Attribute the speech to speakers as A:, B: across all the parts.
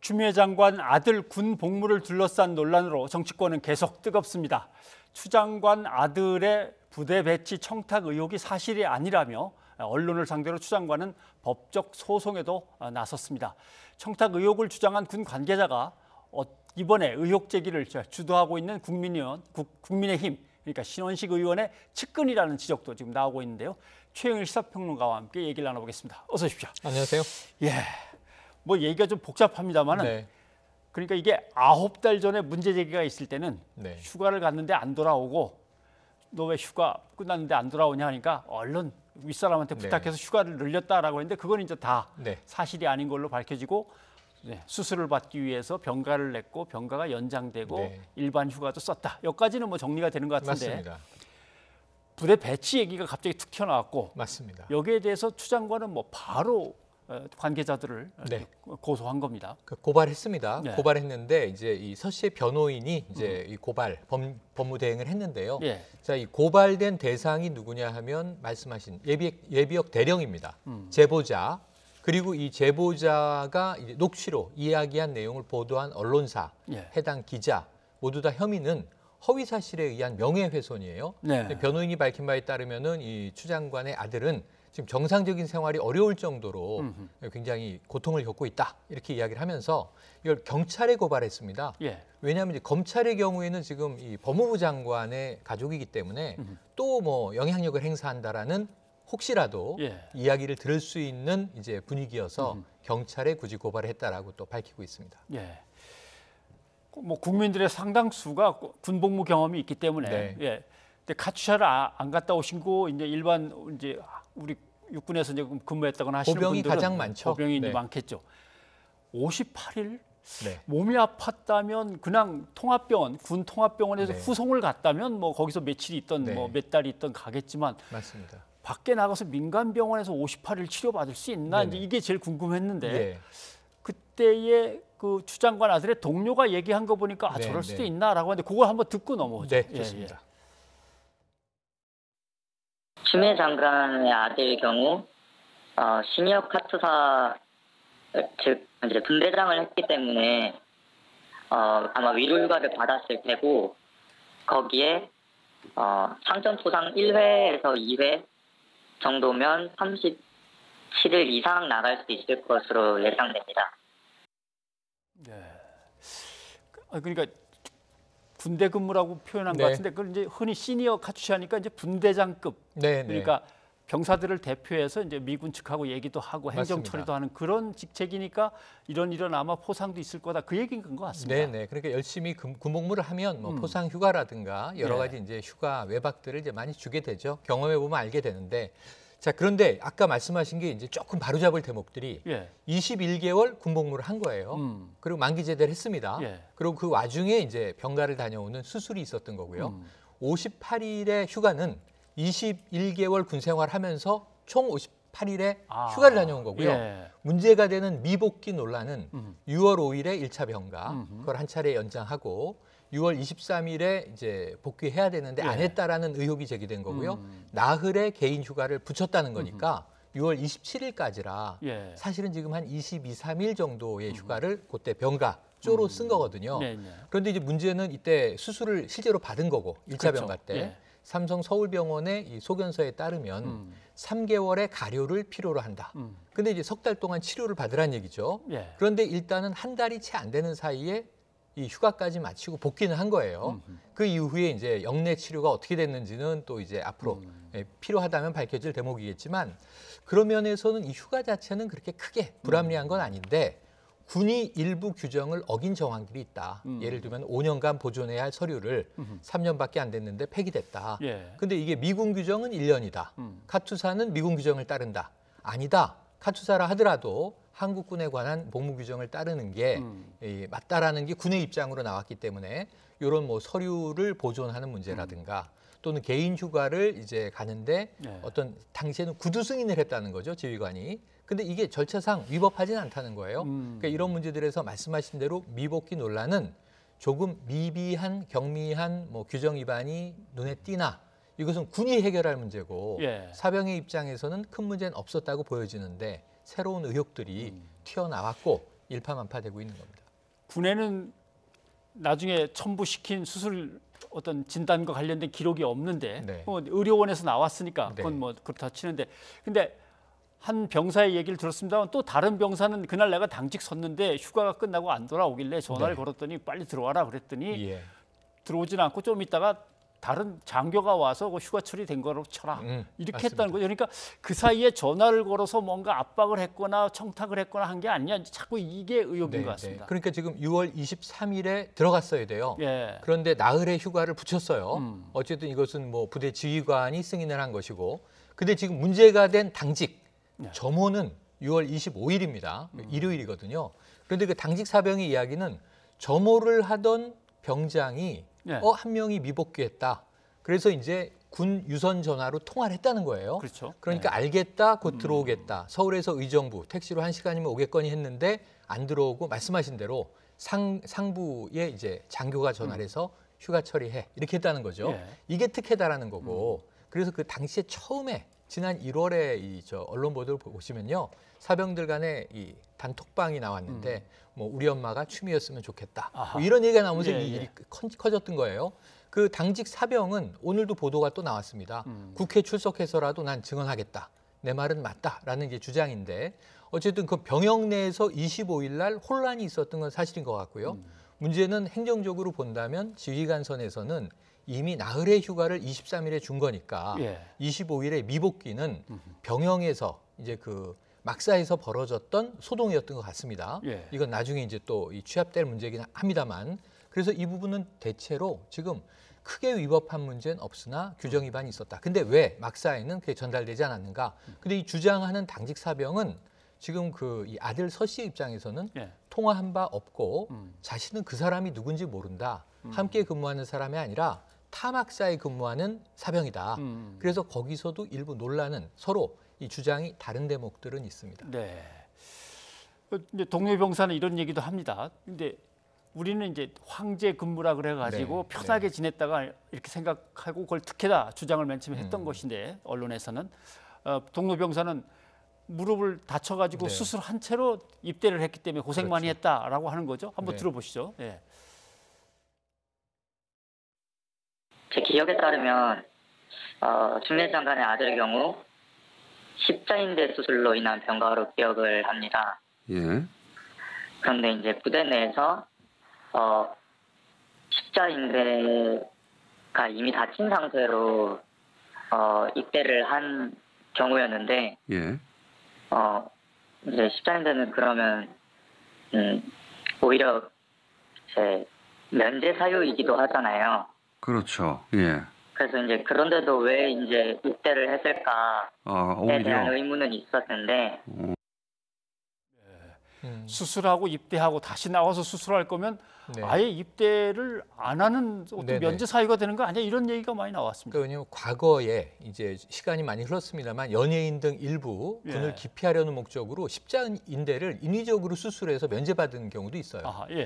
A: 추미애 장관 아들 군 복무를 둘러싼 논란으로 정치권은 계속 뜨겁습니다. 추 장관 아들의 부대 배치 청탁 의혹이 사실이 아니라며 언론을 상대로 추 장관은 법적 소송에도 나섰습니다. 청탁 의혹을 주장한 군 관계자가 이번에 의혹 제기를 주도하고 있는 국민의힘, 그러니까 신원식 의원의 측근이라는 지적도 지금 나오고 있는데요. 최영일 시사평론가와 함께 얘기를 나눠보겠습니다. 어서 오십시오.
B: 안녕하세요.
A: 예, 뭐 얘기가 좀 복잡합니다만은
B: 네.
A: 그러니까 이게 9달 전에 문제 제기가 있을 때는
B: 네.
A: 휴가를 갔는데 안 돌아오고 너 왜 휴가 끝났는데 안 돌아오냐 하니까 얼른 윗사람한테 부탁해서 휴가를 늘렸다라고 했는데 그건 이제 다 사실이 아닌 걸로 밝혀지고 수술을 받기 위해서 병가를 냈고 병가가 연장되고 일반 휴가도 썼다. 여기까지는 뭐 정리가 되는 것 같은데
B: 맞습니다.
A: 부대 배치 얘기가 갑자기 툭 튀어나왔고
B: 맞습니다.
A: 여기에 대해서 추 장관은 뭐 바로 관계자들을 고소한 겁니다.
B: 고발했습니다.
A: 네.
B: 고발했는데 이제 이 서 씨의 변호인이 이제 이 고발 법무 대행을 했는데요. 자, 이 고발된 대상이 누구냐 하면 말씀하신 예비역 대령입니다. 제보자. 그리고 이 제보자가 이제 녹취로 이야기한 내용을 보도한 언론사, 해당 기자 모두 다 혐의는 허위 사실에 의한 명예훼손이에요. 변호인이 밝힌 바에 따르면은 이 추 장관의 아들은 지금 정상적인 생활이 어려울 정도로 굉장히 고통을 겪고 있다 이렇게 이야기를 하면서 이걸 경찰에 고발했습니다. 왜냐하면 이제 검찰의 경우에는 지금 이 법무부 장관의 가족이기 때문에 또 뭐 영향력을 행사한다라는 혹시라도 이야기를 들을 수 있는 이제 분위기여서 경찰에 굳이 고발을 했다라고 또 밝히고 있습니다.
A: 뭐 국민들의 상당수가 군복무 경험이 있기 때문에 근데 카투샤를 안 갔다 오신 거 이제 일반 이제 우리 육군에서 이제 근무했다거나 하시는
B: 보병이
A: 분들은
B: 가장 많죠.
A: 보병이 이제 많겠죠. 58일 몸이 아팠다면 그냥 통합병원, 군 통합병원에서 후송을 갔다면 뭐 거기서 며칠이 있던 뭐 몇 달이 있던 가겠지만
B: 맞습니다.
A: 밖에 나가서 민간 병원에서 58일 치료받을 수 있나 이제 이게 제일 궁금했는데 그때의 그 추 장관 아들의 동료가 얘기한 거 보니까 저럴 수도 있나라고 하는데 그걸 한번 듣고 넘어오죠.
B: 좋습니다.
C: 추미애 장관의 아들 경우 시니어 카투사 즉 이제 분대장을 했기 때문에 아마 위로휴가를 받았을 테고 거기에 상전포상 1회에서 2회 정도면 37일 이상 나갈 수 있을 것으로 예상됩니다.
A: 그러니까 군대 근무라고 표현한 것 같은데 그걸 이제 흔히 시니어 카투샤니까 이제 분대장급 그러니까 병사들을 대표해서 이제 미군 측하고 얘기도 하고 행정 처리도 하는 그런 직책이니까 이런 아마 포상도 있을 거다 그 얘기인 것 같습니다.
B: 그러니까 열심히 군복무를 하면 뭐 포상 휴가라든가 여러 가지 이제 휴가 외박들을 이제 많이 주게 되죠. 경험해 보면 알게 되는데. 자, 그런데 아까 말씀하신 게 이제 조금 바로잡을 대목들이 21개월 군복무를 한 거예요. 그리고 만기 제대를 했습니다. 그리고 그 와중에 이제 병가를 다녀오는 수술이 있었던 거고요. 58일의 휴가는 21개월 군 생활하면서 총 58일의 휴가를 다녀온 거고요. 문제가 되는 미복귀 논란은 6월 5일에 1차 병가, 그걸 한 차례 연장하고 6월 23일에 이제 복귀해야 되는데 안 했다라는 의혹이 제기된 거고요. 나흘의 개인 휴가를 붙였다는 거니까 6월 27일까지라 사실은 지금 한 22, 3일 정도의 휴가를 그때 병가 쪼로 쓴 거거든요. 그런데 이제 문제는 이때 수술을 실제로 받은 거고 1차 병가 때 삼성 서울병원의 이 소견서에 따르면 3개월의 가료를 필요로 한다. 근데 이제 석 달 동안 치료를 받으란 얘기죠. 그런데 일단은 한 달이 채 안 되는 사이에 이 휴가까지 마치고 복귀는 한 거예요. 그 이후에 이제 영내 치료가 어떻게 됐는지는 또 이제 앞으로 필요하다면 밝혀질 대목이겠지만 그런 면에서는 이 휴가 자체는 그렇게 크게 불합리한 건 아닌데 군이 일부 규정을 어긴 정황들이 있다. 예를 들면 5년간 보존해야 할 서류를 3년밖에 안 됐는데 폐기됐다. 근데 이게 미군 규정은 1년이다. 카투사는 미군 규정을 따른다. 아니다. 카투사라 하더라도 한국군에 관한 복무 규정을 따르는 게 맞다라는 게 군의 입장으로 나왔기 때문에 이런 뭐 서류를 보존하는 문제라든가 또는 개인 휴가를 이제 가는데 어떤 당시에는 구두 승인을 했다는 거죠, 지휘관이. 근데 이게 절차상 위법하진 않다는 거예요. 그러니까 이런 문제들에서 말씀하신 대로 미복귀 논란은 조금 미비한 경미한 뭐 규정 위반이 눈에 띄나 이것은 군이 해결할 문제고 사병의 입장에서는 큰 문제는 없었다고 보여지는데 새로운 의혹들이 튀어나왔고 일파만파되고 있는 겁니다.
A: 군에는 나중에 첨부시킨 수술 어떤 진단과 관련된 기록이 없는데
B: 네.
A: 의료원에서 나왔으니까 그건
B: 네.
A: 뭐 그렇다 치는데 근데 한 병사의 얘기를 들었습니다만 또 다른 병사는 그날 내가 당직 섰는데 휴가가 끝나고 안 돌아오길래 전화를
B: 네.
A: 걸었더니 빨리 들어와라 그랬더니
B: 예.
A: 들어오진 않고 좀 있다가 다른 장교가 와서 그 휴가 처리된 거로 쳐라 이렇게
B: 맞습니다.
A: 했다는 거죠. 그러니까 그 사이에 전화를 걸어서 뭔가 압박을 했거나 청탁을 했거나 한 게 아니냐 자꾸 이게 의혹인 것 같습니다.
B: 그러니까 지금 6월 23일에 들어갔어야 돼요.
A: 예.
B: 그런데 나흘의 휴가를 붙였어요. 어쨌든 이것은 뭐 부대 지휘관이 승인을 한 것이고, 근데 지금 문제가 된 당직 점호는 6월 25일입니다. 일요일이거든요. 그런데 그 당직 사병의 이야기는 점호를 하던 병장이 한 명이 미복귀했다. 그래서 이제 군 유선 전화로 통화를 했다는 거예요.
A: 그렇죠.
B: 그러니까 알겠다, 곧 들어오겠다. 서울에서 의정부 택시로 1시간이면 오겠거니 했는데 안 들어오고 말씀하신 대로 상부에 이제 장교가 전화를 해서 휴가 처리해 이렇게 했다는 거죠.
A: 예.
B: 이게 특혜다라는 거고. 그래서 그 당시에 처음에 지난 1월에 저 언론 보도를 보시면요, 사병들 간에 이 단톡방이 나왔는데 뭐 우리 엄마가 취미였으면 좋겠다. 뭐 이런 얘기가 나오면서 이 일이 커졌던 거예요. 그 당직 사병은 오늘도 보도가 또 나왔습니다. 국회 출석해서라도 난 증언하겠다. 내 말은 맞다라는 게 주장인데, 어쨌든 그 병영 내에서 25일 날 혼란이 있었던 건 사실인 것 같고요. 문제는 행정적으로 본다면 지휘관 선에서는 이미 나흘의 휴가를 23일에 준 거니까 25일에 미복귀는 병영에서 이제 그 막사에서 벌어졌던 소동이었던 것 같습니다. 이건 나중에 이제 또 취합될 문제긴 합니다만, 그래서 이 부분은 대체로 지금 크게 위법한 문제는 없으나 규정 위반이 있었다. 근데 왜 막사에는 그게 전달되지 않았는가? 근데 이 주장하는 당직 사병은 지금 그 이 아들 서 씨의 입장에서는 통화한 바 없고 자신은 그 사람이 누군지 모른다. 함께 근무하는 사람이 아니라 타막사에 근무하는 사병이다. 그래서 거기서도 일부 논란은 서로 이 주장이 다른 대목들은 있습니다.
A: 네. 이제 동료 병사는 이런 얘기도 합니다. 근데 우리는 이제 황제 근무라 그래가지고 편하게 지냈다가 이렇게 생각하고 그걸 특혜다 주장을 맨 처음에 했던 것인데, 언론에서는 동료 병사는 무릎을 다쳐가지고 수술한 채로 입대를 했기 때문에 고생 많이 했다라고 하는 거죠. 한번 들어보시죠. 예.
C: 제 기억에 따르면 중대 장관의 아들의 경우 십자인대 수술로 인한 병가로 기억을 합니다.
D: 예.
C: 그런데 이제 부대 내에서 십자인대가 이미 다친 상태로 입대를 한 경우였는데,
D: 예.
C: 이제 십자인대는 그러면 오히려 제 면제 사유이기도 하잖아요.
D: 그렇죠. 예.
C: 그래서 이제 그런데도 왜 이제 입대를 했을까에 대한 의문은 있었는데,
A: 수술하고 입대하고 다시 나와서 수술할 거면 아예 입대를 안 하는 어떤 면제 사유가 되는 거 아니야? 이런 얘기가 많이 나왔습니다.
B: 왜냐하면 과거에 이제 시간이 많이 흘렀습니다만 연예인 등 일부 군을 기피하려는 목적으로 십자인대를 인위적으로 수술해서 면제받은 경우도 있어요.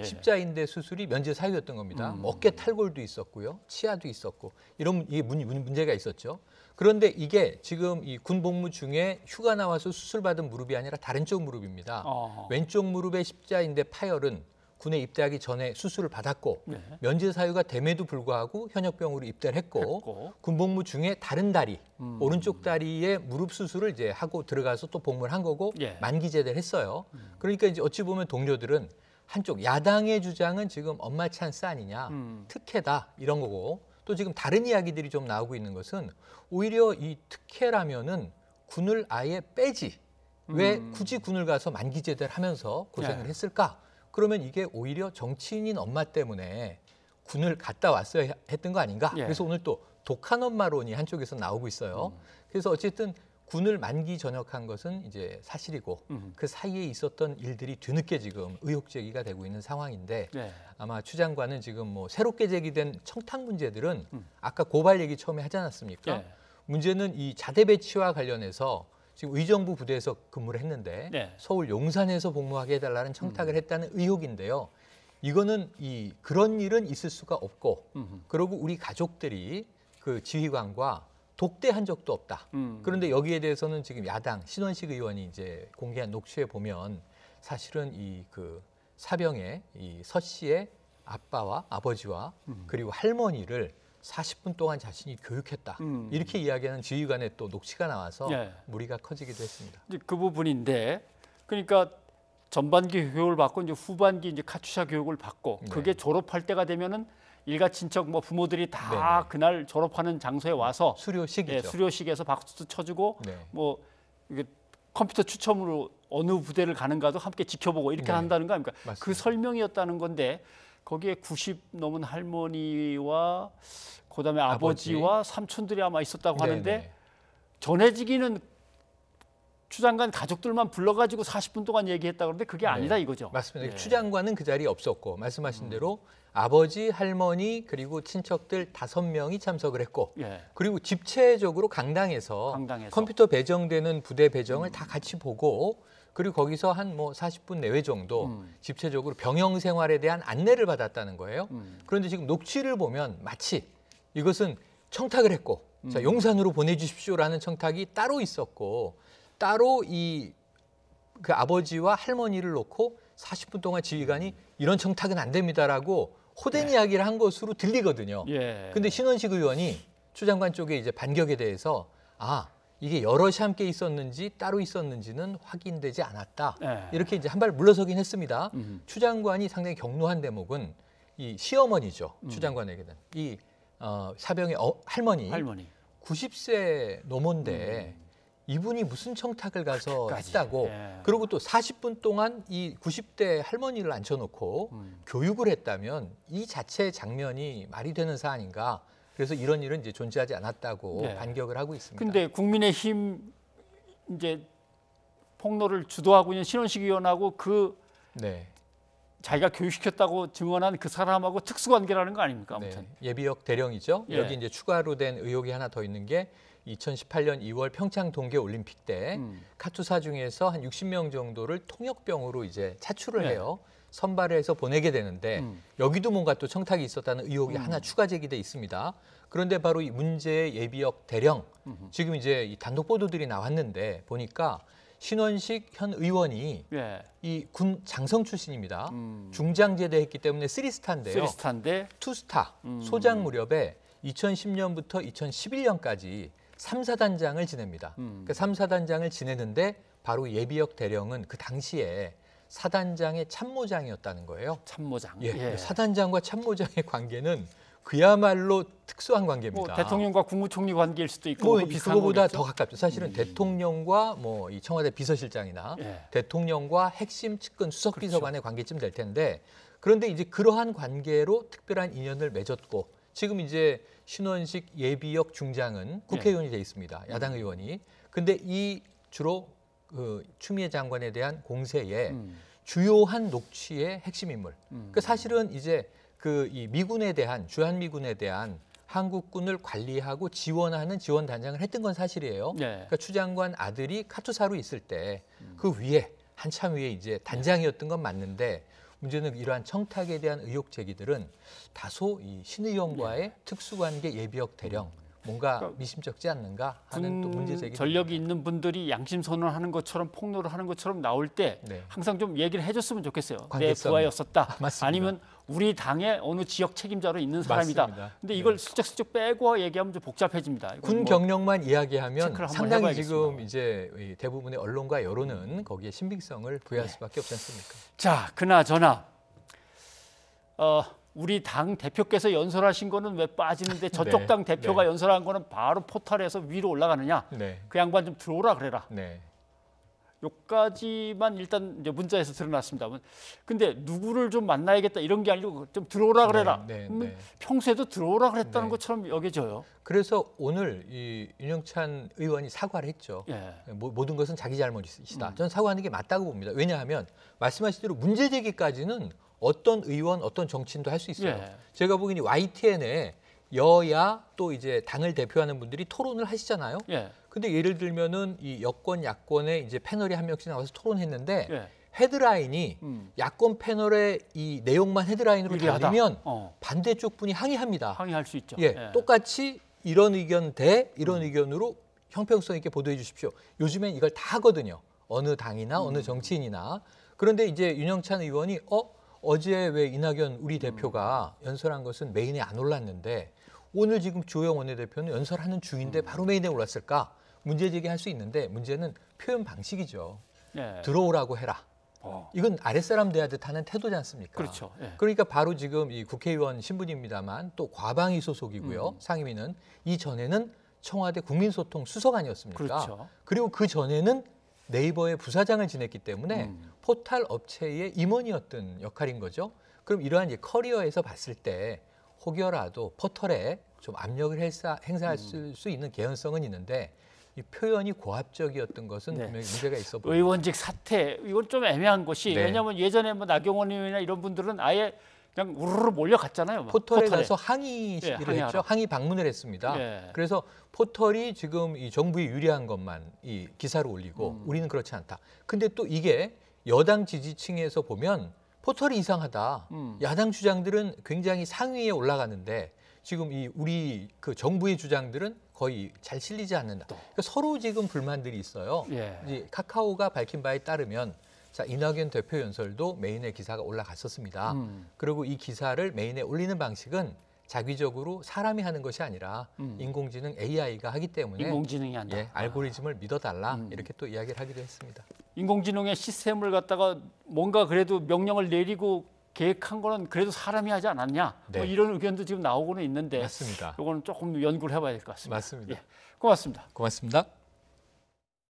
B: 십자인대 수술이 면제 사유였던 겁니다. 어깨 탈골도 있었고요, 치아도 있었고 이런 문제가 있었죠. 그런데 이게 지금 이 군 복무 중에 휴가 나와서 수술받은 무릎이 아니라 다른 쪽 무릎입니다. 왼쪽 무릎의 십자인대 파열은 군에 입대하기 전에 수술을 받았고 면제 사유가 됨에도 불구하고 현역병으로 입대를 했고 군 복무 중에 다른 다리, 오른쪽 다리에 무릎 수술을 이제 하고 들어가서 또 복무를 한 거고 만기 제대를 했어요. 그러니까 이제 어찌 보면 동료들은 한쪽 야당의 주장은 지금 엄마 찬스 아니냐, 특혜다 이런 거고, 또 지금 다른 이야기들이 좀 나오고 있는 것은 오히려 이 특혜라면은 군을 아예 빼지, 왜 굳이 군을 가서 만기 제대를 하면서 고생을 했을까? 그러면 이게 오히려 정치인인 엄마 때문에 군을 갔다 왔어야 했던 거 아닌가? 그래서 오늘 또 독한 엄마론이 한쪽에서 나오고 있어요. 그래서 어쨌든 군을 만기 전역한 것은 이제 사실이고 그 사이에 있었던 일들이 뒤늦게 지금 의혹 제기가 되고 있는 상황인데, 아마 추 장관은 지금 뭐 새롭게 제기된 청탁 문제들은 아까 고발 얘기 처음에 하지 않았습니까? 문제는 이 자대 배치와 관련해서 지금 의정부 부대에서 근무를 했는데 서울 용산에서 복무하게 해달라는 청탁을 했다는 의혹인데요. 이거는 그런 일은 있을 수가 없고, 그리고 우리 가족들이 그 지휘관과 독대한 적도 없다. 그런데 여기에 대해서는 지금 야당 신원식 의원이 이제 공개한 녹취에 보면 사실은 이 그 사병의 이 서 씨의 아빠와 아버지와 그리고 할머니를 40분 동안 자신이 교육했다. 이렇게 이야기하는 지휘관의 또 녹취가 나와서 무리가 커지기도 했습니다.
A: 이제 그 부분인데, 그러니까 전반기 교육을 받고 이제 후반기 이제 카투샤 교육을 받고 그게 졸업할 때가 되면은 일가 친척 뭐 부모들이 다 그날 졸업하는 장소에 와서
B: 수료식이죠.
A: 수료식에서 박수 쳐주고 뭐 이게 컴퓨터 추첨으로 어느 부대를 가는가도 함께 지켜보고 이렇게 한다는 거 아닙니까?
B: 맞습니다.
A: 그 설명이었다는 건데 거기에 90 넘은 할머니와 그다음에 아버지와 삼촌들이 아마 있었다고 하는데 전해지기는 추장관 가족들만 불러가지고 40분 동안 얘기했다 그러는데 그게 아니다 이거죠.
B: 맞습니다. 추장관은 그 자리에 없었고 말씀하신 대로 아버지, 할머니 그리고 친척들 5명이 참석을 했고 그리고 집체적으로 강당에서 컴퓨터 배정되는 부대 배정을 다 같이 보고 그리고 거기서 한 뭐 40분 내외 정도 집체적으로 병영 생활에 대한 안내를 받았다는 거예요. 그런데 지금 녹취를 보면 마치 이것은 청탁을 했고 자, 용산으로 보내주십시오라는 청탁이 따로 있었고 따로 이 그 아버지와 할머니를 놓고 40분 동안 지휘관이 이런 청탁은 안 됩니다라고 호된 이야기를 한 것으로 들리거든요. 근데 신원식 의원이 추 장관 쪽에 이제 반격에 대해서 이게 여럿이 함께 있었는지 따로 있었는지는 확인되지 않았다. 이렇게 이제 한 발 물러서긴 했습니다. 추 장관이 상당히 격노한 대목은 이 시어머니죠. 추 장관에게는 이 사병의 할머니 90세 노모인데 이분이 무슨 청탁을 가서 했다고 그리고 또 40분 동안 이 90대 할머니를 앉혀놓고 교육을 했다면 이 자체의 장면이 말이 되는 사안인가. 그래서 이런 일은 이제 존재하지 않았다고 반격을 하고 있습니다.
A: 근데 국민의힘 이제 폭로를 주도하고 있는 신원식 의원하고 그 자기가 교육시켰다고 증언한 그 사람하고 특수관계라는 거 아닙니까? 아무튼
B: 예비역 대령이죠. 여기 이제 추가로 된 의혹이 하나 더 있는 게 2018년 2월 평창 동계올림픽 때 카투사 중에서 한 60명 정도를 통역병으로 이제 차출을 해요. 선발을 해서 보내게 되는데 여기도 뭔가 또 청탁이 있었다는 의혹이 하나 추가 제기돼 있습니다. 그런데 바로 이 문제의 예비역 대령 지금 이제 이 단독 보도들이 나왔는데 보니까 신원식 현 의원이 이 군 장성 출신입니다. 중장제대 했기 때문에 3스타인데요. 2스타 소장 무렵에 2010년부터 2011년까지 3사단장을 지냅니다. 그러니까 3사단장을 지내는데 바로 예비역 대령은 그 당시에 사단장의 참모장이었다는 거예요.
A: 참모장.
B: 사단장과 참모장의 관계는 그야말로 특수한 관계입니다.
A: 뭐 대통령과 국무총리 관계일 수도 있고
B: 그거보다 더 가깝죠. 사실은 대통령과 뭐 이 청와대 비서실장이나 대통령과 핵심 측근 수석비서관의 관계쯤 될 텐데 그런데 이제 그러한 관계로 특별한 인연을 맺었고 지금 이제 신원식 예비역 중장은 국회의원이 돼 있습니다. 야당 의원이. 근데 이 주로 그 추미애 장관에 대한 공세에 주요한 녹취의 핵심 인물. 그러니까 사실은 이제 그 이 미군에 대한 주한미군에 대한 한국군을 관리하고 지원하는 지원단장을 했던 건 사실이에요. 그러니까 추 장관 아들이 카투사로 있을 때 그 위에 한참 위에 이제 단장이었던 건 맞는데 문제는 이러한 청탁에 대한 의혹 제기들은 다소 이 신 의원과의 특수관계 예비역 대령 뭔가 미심쩍지 않는가 하는 또 문제 제기.
A: 전력이 있는 분들이 양심 선언하는 것처럼 폭로를 하는 것처럼 나올 때 항상 좀 얘기를 해줬으면 좋겠어요. 내 부하였었다. 아니면 우리 당의 어느 지역 책임자로 있는 사람이다. 근데 이걸 슬쩍슬쩍 빼고 얘기하면 좀 복잡해집니다.
B: 군 경력만 이야기하면 상당히 지금 이제 대부분의 언론과 여론은 거기에 신빙성을 부여할 수밖에 없지 않습니까?
A: 자, 그나저나 우리 당 대표께서 연설하신 거는 왜 빠지는데 저쪽 당 대표가 연설한 거는 바로 포탈에서 위로 올라가느냐? 그 양반 좀 들어오라 그래라. 여기까지만 일단 이제 문자에서 드러났습니다. 근데 누구를 좀 만나야겠다 이런 게 아니고 좀 들어오라 그래라. 평소에도 들어오라 그랬다는 것처럼 여겨져요.
B: 그래서 오늘 이 윤영찬 의원이 사과를 했죠. 모든 것은 자기 잘못이다. 저는 사과하는 게 맞다고 봅니다. 왜냐하면 말씀하신 대로 문제 제기까지는 어떤 의원, 어떤 정치인도 할 수 있어요. 제가 보기에는 YTN에 여야 또 이제 당을 대표하는 분들이 토론을 하시잖아요. 근데 예를 들면은 이 여권, 야권의 이제 패널이 한 명씩 나와서 토론했는데 헤드라인이 야권 패널의 이 내용만 헤드라인으로 달리면 반대쪽 분이 항의합니다.
A: 항의할 수 있죠.
B: 똑같이 이런 의견 대 이런 의견으로 형평성 있게 보도해 주십시오. 요즘엔 이걸 다 하거든요. 어느 당이나 어느 정치인이나. 그런데 이제 윤영찬 의원이 어제 왜 이낙연 우리 대표가 연설한 것은 메인에 안 올랐는데 오늘 지금 주호영 원내대표는 연설하는 중인데 바로 메인에 올랐을까? 문제 제기할 수 있는데 문제는 표현 방식이죠. 예. 들어오라고 해라. 이건 아랫사람 대하듯 하는 태도지 않습니까?
A: 그렇죠. 예.
B: 그러니까 바로 지금 이 국회의원 신분입니다만 또 과방위 소속이고요. 상임위는 이전에는 청와대 국민소통 수석아니었습니까?
A: 그렇죠.
B: 그리고 그 전에는 네이버의 부사장을 지냈기 때문에 포털 업체의 임원이었던 역할인 거죠. 그럼 이러한 이제 커리어에서 봤을 때 혹여라도 포털에 좀 압력을 행사할 수 있는 개연성은 있는데 이 표현이 고압적이었던 것은 분명히 문제가 있어 보입니다.
A: 의원직 사퇴 이건 좀 애매한 것이 왜냐하면 예전에 뭐 나경원 의원이나 이런 분들은 아예 그냥 우르르 몰려갔잖아요.
B: 포털에 가서 항의를 했죠. 항의 방문을 했습니다. 그래서 포털이 지금 이 정부에 유리한 것만 이 기사를 올리고 우리는 그렇지 않다. 근데 또 이게 여당 지지층에서 보면 포털이 이상하다. 야당 주장들은 굉장히 상위에 올라가는데 지금 이 우리 그 정부의 주장들은 거의 잘 실리지 않는다. 그러니까 서로 지금 불만들이 있어요. 이제 카카오가 밝힌 바에 따르면 자, 이낙연 대표 연설도 메인에 기사가 올라갔었습니다. 그리고 이 기사를 메인에 올리는 방식은 자기적으로 사람이 하는 것이 아니라 인공지능 AI가 하기 때문에
A: 인공지능이 한다.
B: 알고리즘을 믿어달라 이렇게 또 이야기를 하기도 했습니다.
A: 인공지능의 시스템을 갖다가 뭔가 그래도 명령을 내리고 계획한 거는 그래도 사람이 하지 않았냐? 뭐 이런 의견도 지금 나오고는 있는데
B: 맞습니다.
A: 이거는 조금 연구를 해봐야 될 것 같습니다.
B: 맞습니다.
A: 고맙습니다.
B: 고맙습니다.